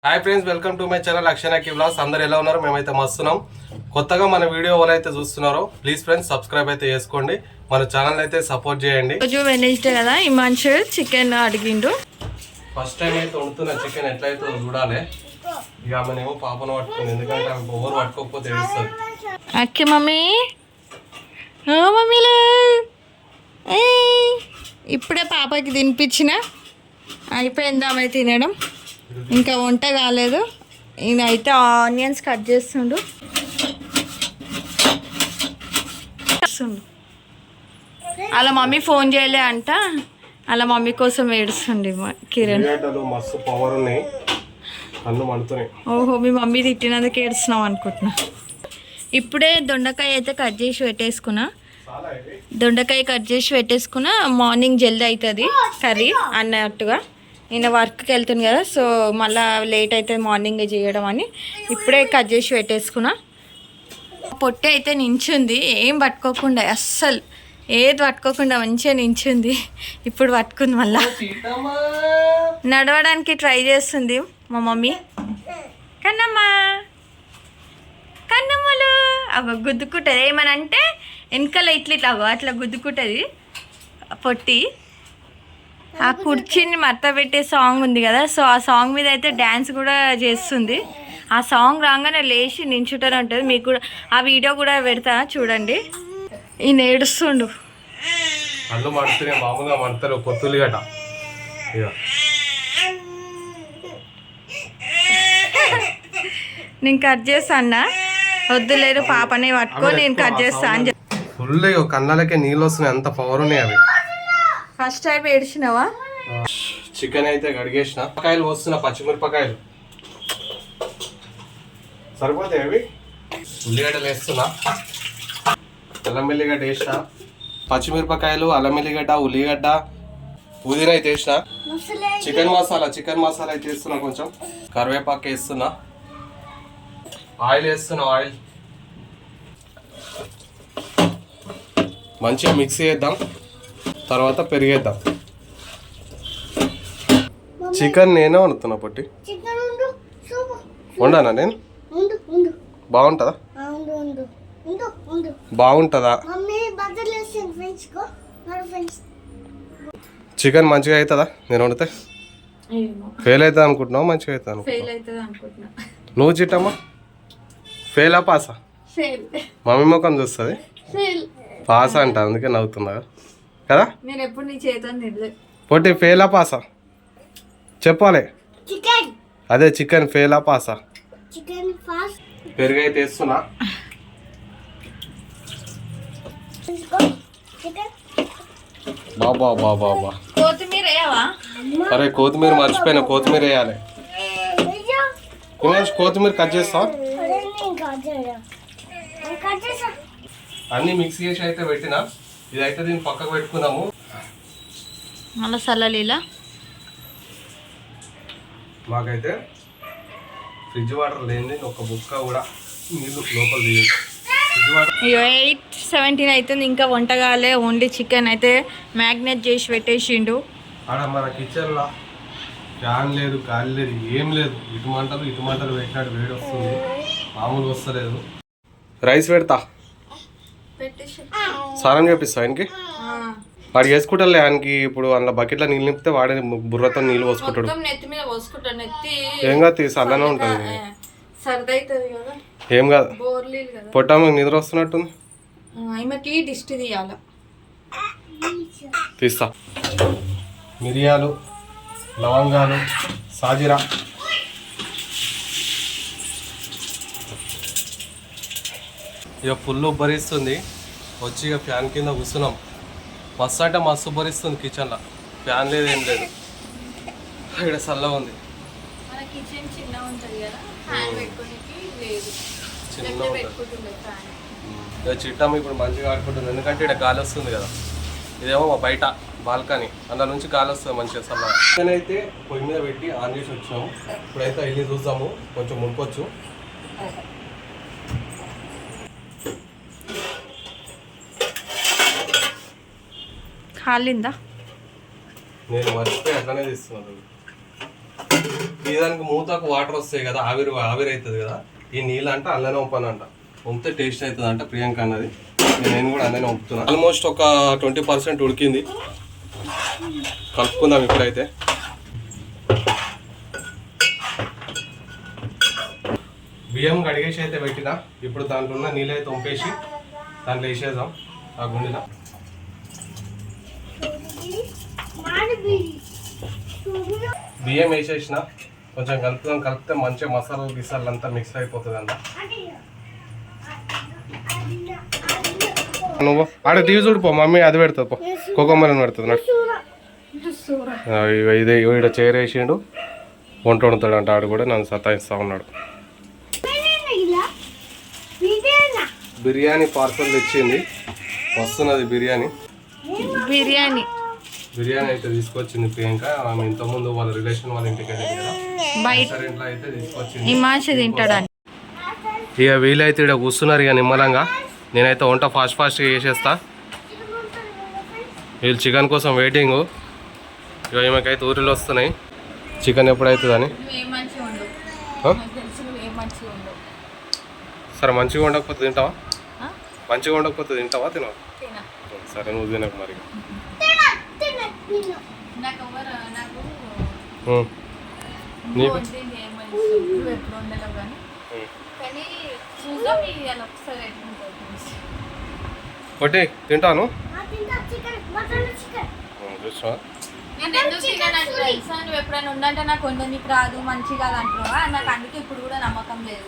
Hi friends, welcome to my channel అక్షయనాకి vlogs. అందరు ఎలా ఉన్నారు? మేమైతే మస్తున్నాం. కొత్తగా మన వీడియో ఎవరైతే చూస్తున్నారో ప్లీజ్ ఫ్రెండ్స్ సబ్స్క్రైబ్ అయితే చేసుకోండి, మన ఛానల్ అయితే సపోర్ట్ చేయండి. రోజు వెనస్డే కదా, ఇమాన్షు చికెన్ అడిగిండు. ఫస్ట్ టైం అయితే వండుతున్న చికెన్ ఎట్లయితే చూడాలి. ఇక ఆమెనేమో పాపను పట్టుకుంది, ఎందుకంటే ఆమె ఎవరు పట్టుకోకపోతే ఏడుస్తుంది. అక్కే మమ్మీ, మమ్మీలు ఇప్పుడే పాపకి తినిపించిన, అయిపోయింది ఆమె తినడం. ఇంకా వంట కాలేదు. ఈయన అయితే ఆనియన్స్ కట్ చేస్తుండు. అలా మమ్మీ ఫోన్ చేయలే అంట, అలా మమ్మీ కోసం ఏడుస్తుండే కిరణ్. మస్తు పవర్ ఉన్నాయి, కళ్ళు మండుతున్నాయి. ఓహో, మీ మమ్మీ తిట్టినందుకు ఏడుస్తున్నావు అనుకుంటున్నా. ఇప్పుడే దొండకాయ అయితే కట్ చేసి పెట్టేసుకున్నా. మార్నింగ్ జల్దీ అవుతుంది కర్రీ అన్నట్టుగా. నేను వర్క్కి వెళ్తాను కదా, సో మళ్ళీ లేట్ అవుతుంది మార్నింగ్ చేయడం అని ఇప్పుడే కట్ చేసి పెట్టేసుకున్నా. పొట్టి అయితే నించుంది, ఏం పట్టుకోకుండా, అస్సలు ఏది పట్టుకోకుండా మంచిగా నించుంది. ఇప్పుడు పట్టుకుంది, మళ్ళా నడవడానికి ట్రై చేస్తుంది మా మమ్మీ. కన్నమ్మా, కన్నమ్మలు అవ గుద్దుకుంటుంది. ఏమనంటే వెనకాల ఇట్లా అట్లా గుద్దుకుంటుంది పొట్టి. ఆ కుర్చీని మడత పెట్టే సాంగ్ ఉంది కదా, సో ఆ సాంగ్ మీద అయితే డ్యాన్స్ కూడా చేస్తుంది. ఆ సాంగ్ రాగానే లేచి నించుంటూనే ఉంటుంది. మీకు కూడా ఆ వీడియో కూడా పెడతా చూడండి. ఈయన ఏడుస్తుండు. కళ్ళు మండుతున్నాయి, మామూలుగా మంటలు పొత్తులు గట. నేను కట్ చేస్తా అన్న, వద్దులేరు పాపనే పట్టుకో, నేను కట్ చేస్తా అని చెప్పి. ఫుల్ కళ్ళకే నీళ్ళు వస్తున్నాయి, అంత పవర్ ఉన్నాయి అవి. First time ఏడిచినావా? చికెన్ అయితే కడిగేసిన, పకాయలు వస్తున్నా, పచ్చిమిరపకాయలు సరిపోతాయి అవి. ఉల్లిగడ్డలు వేస్తున్నా, అల్లం ఎల్లిగడ్డ వేసిన, పచ్చిమిరపకాయలు, అల్లం ఎల్లిగడ్డ, ఉల్లిగడ్డ, పుదీనా అయితే వేసిన. చికెన్ మసాలా అయితే వేస్తున్నా, కొంచెం కరివేపాకు వేస్తున్నా, ఆయిల్ వేస్తున్నా. ఆయిల్ మంచిగా మిక్స్ చేద్దాం, తర్వాత పెరిగేద్దాం. చికెన్ నేనే వండుతున్నా పొట్టి. వండానా నేను? బాగుంటుందా? బాగుంటుందా? చికెన్ మంచిగా అవుతుందా నేను వండితే? ఫెయిల్ అవుతుంది అనుకుంటున్నావు, మంచిగా అవుతుంది అనుకుంటున్నా. నువ్వు చిట్టమ్మా ఫెయిలా పాసా? మమ్మీ ముఖం చూస్తుంది పాసా అంట, అందుకే నవ్వుతున్నా కదా. నేను ఎప్పుడు నీ చేత పొట్టి ఫెయిలా పాసా చెప్పాలి. అదే చికెన్ ఫెయిలా పాసా? పెరుగు అయితే వేస్తున్నా. బాబా బాబా బా, కొత్తిమీర వేయవా? అరే కొత్తిమీర మర్చిపోయినా, కొత్తిమీర వేయాలి. కొత్తిమీర కట్ చేస్తా. అన్ని మిక్స్ చేసి అయితే పెట్టినా. ఇదైతే దీన్ని పక్కకు పెట్టుకున్నాము. మళ్ళీ సల్లలీలా మాకైతే ఫ్రిడ్జ్ వాటర్ లేని ఒక బుక్క కూడా నీళ్ళు లోపల తీయదు. ఫ్రిడ్జ్ వాటర్ 8:17 అవుతుంది, ఇంకా వంట కాలే. ఓన్లీ చికెన్ అయితే మ్యాగ్నేట్ చేసి పెట్టేసిండు. ఆడ మన కిచెన్లో ఫ్యాన్ లేదు, గాలి లేదు, ఏం లేదు. ఇటు మంటలు పెట్టినాడు, వేడి వస్తుంది, మామూలు వస్తలేదు. రైస్ పెడతా, సారం చేపిస్తా ఆయనకి. వాడు వేసుకుంటాలే ఆయనకి. ఇప్పుడు అందులో బకెట్లో నీళ్ళు నింపితే వాడే బుర్రతో నీళ్ళు పోసుకుంటాడు. ఏం కాదు, చల్లనే ఉంటుంది, ఏం కాదు. పొట్టామ నిద్ర వస్తున్నట్టుంది, తీస్తా. మిరియాలు, లవంగాలు, సాజిరా, ఇక ఫుల్ ఉబ్బరిస్తుంది. వచ్చి ఇక ఫ్యాన్ కింద కూర్చున్నాం. మస్తు అంటే మస్తు ఉబ్బరిస్తుంది కిచెన్లో. ఫ్యాన్ లేదు, ఏం లేదు. ఇక్కడ చల్లగా ఉంది. చిన్న ఉంటుంది. ఇక చిట్టమ్మ ఇప్పుడు మంచిగా ఆడుకుంటుంది, ఎందుకంటే ఇక్కడ గాలి వస్తుంది కదా. ఇదేమో మా బయట బాల్కనీ, అందులో నుంచి గాలి వస్తుంది మంచిగా చల్లగా. చికెన్ అయితే పొయ్యి మీద పెట్టి ఆన్ చేసి వచ్చినాము. ఇప్పుడైతే వెళ్ళి చూద్దాము, కొంచెం మునుకోవచ్చు. కాలిందా? నేను మర్చిపోయి అట్లానే తీస్తున్నాను. ఈ దానికి మూతకు వాటర్ వస్తాయి కదా, ఆవిరి అవుతుంది కదా, ఈ నీళ్ళు అంటే అల్లనే వంపానంట. వంపితే టేస్ట్ అవుతుంది అంట ప్రియాంక అన్నది. నేను కూడా అల్లనే వంపుతున్నాను. ఆల్మోస్ట్ ఒక 20% ఉడికింది. కలుపుకుందాం ఇప్పుడైతే. బియ్యం కడిగేసి అయితే పెట్టినా. ఇప్పుడు దాంట్లో ఉన్న నీళ్ళు అయితే వంపేసి దాంట్లో వేసేద్దాం ఆ గుండెలో. బియ్యం వేసేసిన కొంచెం కలిపితే మంచిగా మసాలా గిసాలు అంతా మిక్స్ అయిపోతుంది అంట. నువ్వు ఆడ టీవీ చూడిపో, మమ్మీ అది పెడుతుంది పో, కోకోమలని పెడుతుంది. ఇదే ఈడ చేరేసిండు, వంట వండుతాడు అంట. ఆడు కూడా నన్ను సతాయిస్తా ఉన్నాడు. బిర్యానీ పార్సల్ తెచ్చింది, వస్తున్నది బిర్యానీ. బిర్యానీ అయితే తీసుకొచ్చింది ప్రియాంక. ఆమె ఇంతకుముందు వాళ్ళ రిలేషన్ వాళ్ళ ఇంటికి వెళ్ళింది కదా, రెస్టారెంట్లో అయితే తీసుకొచ్చింది. ఇక వీలైతే ఇక్కడ కూర్చున్నారు ఇక నిమ్మలంగా. నేనైతే వంట ఫాస్ట్గా చేసేస్తా. వీళ్ళు చికెన్ కోసం వెయిటింగ్. ఇక ఈమెకైతే ఊరిలో వస్తున్నాయి చికెన్ ఎప్పుడవుతుందని. సరే మంచిగా ఉండకపోతే తింటావా? మంచిగా ఉండకపోతే తింటావా? తినవా? సరే నువ్వు తినకు మరి. ఒకటి తింటాను. నువ్వు ఎప్పుడైనా ఉందంటే నాకు వండనికి రాదు, మంచిగా అంటున్నావా? నాకు అందుకే ఇప్పుడు కూడా నమ్మకం లేదు.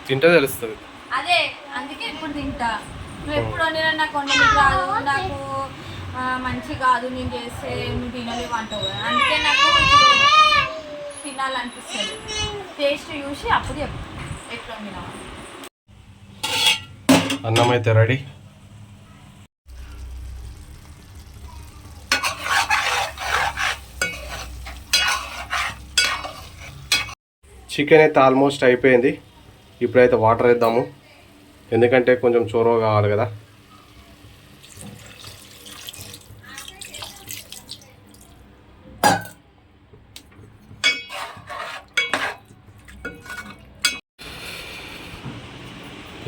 తింటే తెలుస్తుంది. అదే అందుకే ఇప్పుడు తింటా. నువ్వు ఎప్పుడు వండినా నాకు వండనికి రాదు, నాకు మంచి కాదు, నేను చేస్తే నువ్వు తినలేవు అంటావు కదా. అందుకే నాకు తినాలనిపిస్తుంది. టేస్ట్ చూసి అప్పుడు చెప్పు ఎట్లా వండినావా. అన్నం అయితే రెడీ. చికెన్ అయితే ఆల్మోస్ట్ అయిపోయింది. ఇప్పుడైతే వాటర్ వేద్దాము, ఎందుకంటే కొంచెం చోరవ కావాలి కదా.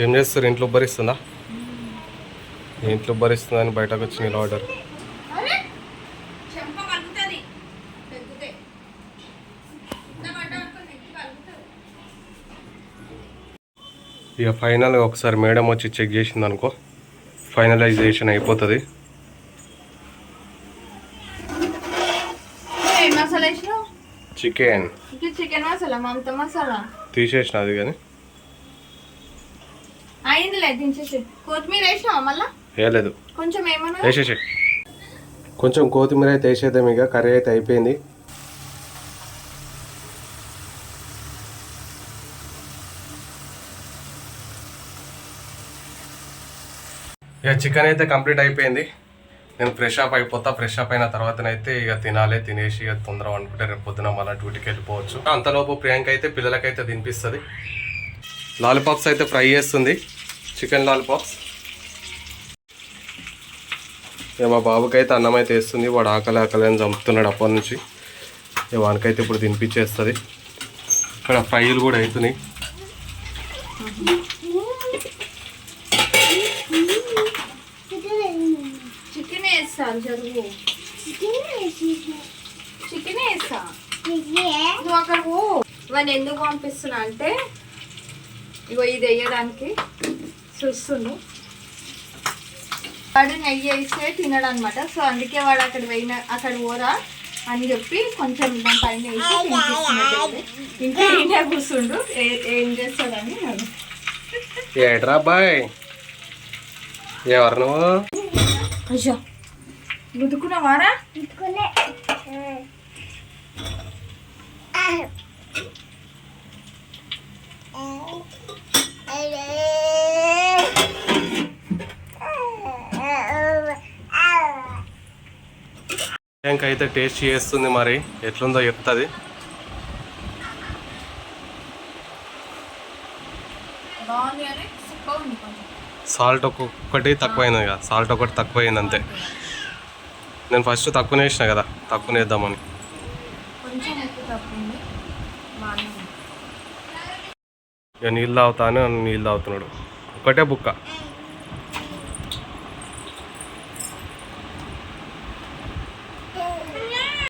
ఏం చేస్తారు? ఇంట్లో ఉబ్బరిస్తుందా? ఇంట్లో ఉబ్బరిస్తుందని బయటకు వచ్చి నిలబడ్డారు. ఇక ఫైనల్గా ఒకసారి మేడం వచ్చి చెక్ చేసింది అనుకో, ఫైనలైజేషన్ అయిపోతుంది. చికెన్ మసాలా తీసేసిన అది కానీ కొత్తిమీర వేసినావా? మళ్ళీ వేయలేదు, కొంచెం ఏమన్నా వేసేసే. కొంచెం కొత్తిమీర అయితే వేసేద్దాం. ఇక కర్రీ అయితే అయిపోయింది. ఇక చికెన్ అయితే కంప్లీట్ అయిపోయింది. నేను ఫ్రెష్ అప్ అయిపోతా. ఫ్రెష్ అప్ అయిన తర్వాతనైతే ఇక తినాలి. తినేసి ఇక తొందరగా అనుకుంటే రేపు పొద్దున మళ్ళీ డ్యూటీకి వెళ్ళిపోవచ్చు. అంతలోపు ప్రియాంక అయితే పిల్లలకైతే తినిపిస్తుంది. లాలీపాప్స్ అయితే ఫ్రై చేస్తుంది, చికెన్ లాలీపాప్స్. ఇక మా బాబుకి అయితే అన్నం అయితే వేస్తుంది. వాడు ఆకలి అని చంపుతున్నాడు అప్పటి నుంచి. ఇక వానికైతే ఇప్పుడు తినిపించేస్తుంది. ఇక్కడ ఫ్రైలు కూడా అవుతున్నాయి. చికెన్ వేస్తా. నువ్వు అక్కడ వాడిని ఎందుకు పంపిస్తున్నా అంటే ఇగో ఇది వేయడానికి చూస్తుండు. వాడు నెయ్యి వేస్తే తినడు అనమాట. సో అందుకే వాడు అక్కడ పోరా అని చెప్పి కొంచెం దాని పైన వేసి తినిపిస్తున్నట్టు. ఇంకా ఈయన కూర్చుండు ఏం చేస్తాడని. ఏట్రా బాయ్, ఎవరు నువ్వు? అయ్యో గుద్దుకున్నావారా? ప్రియాంక అయితే టేస్ట్ చేస్తుంది, మరి ఎట్లుందో చెప్తుంది. సాల్ట్ ఒక్కొక్కటి తక్కువైంది కదా, సాల్ట్ ఒకటి తక్కువైంది అంతే. నేను ఫస్ట్ తక్కువనే వేసిన కదా, తక్కువనే వేద్దామని. తప్పింది బాగానే ఉంది. ఇక నీళ్ళు తాగుతాను నీళ్ళు తాగుతున్నాడు ఒకటే బుక్క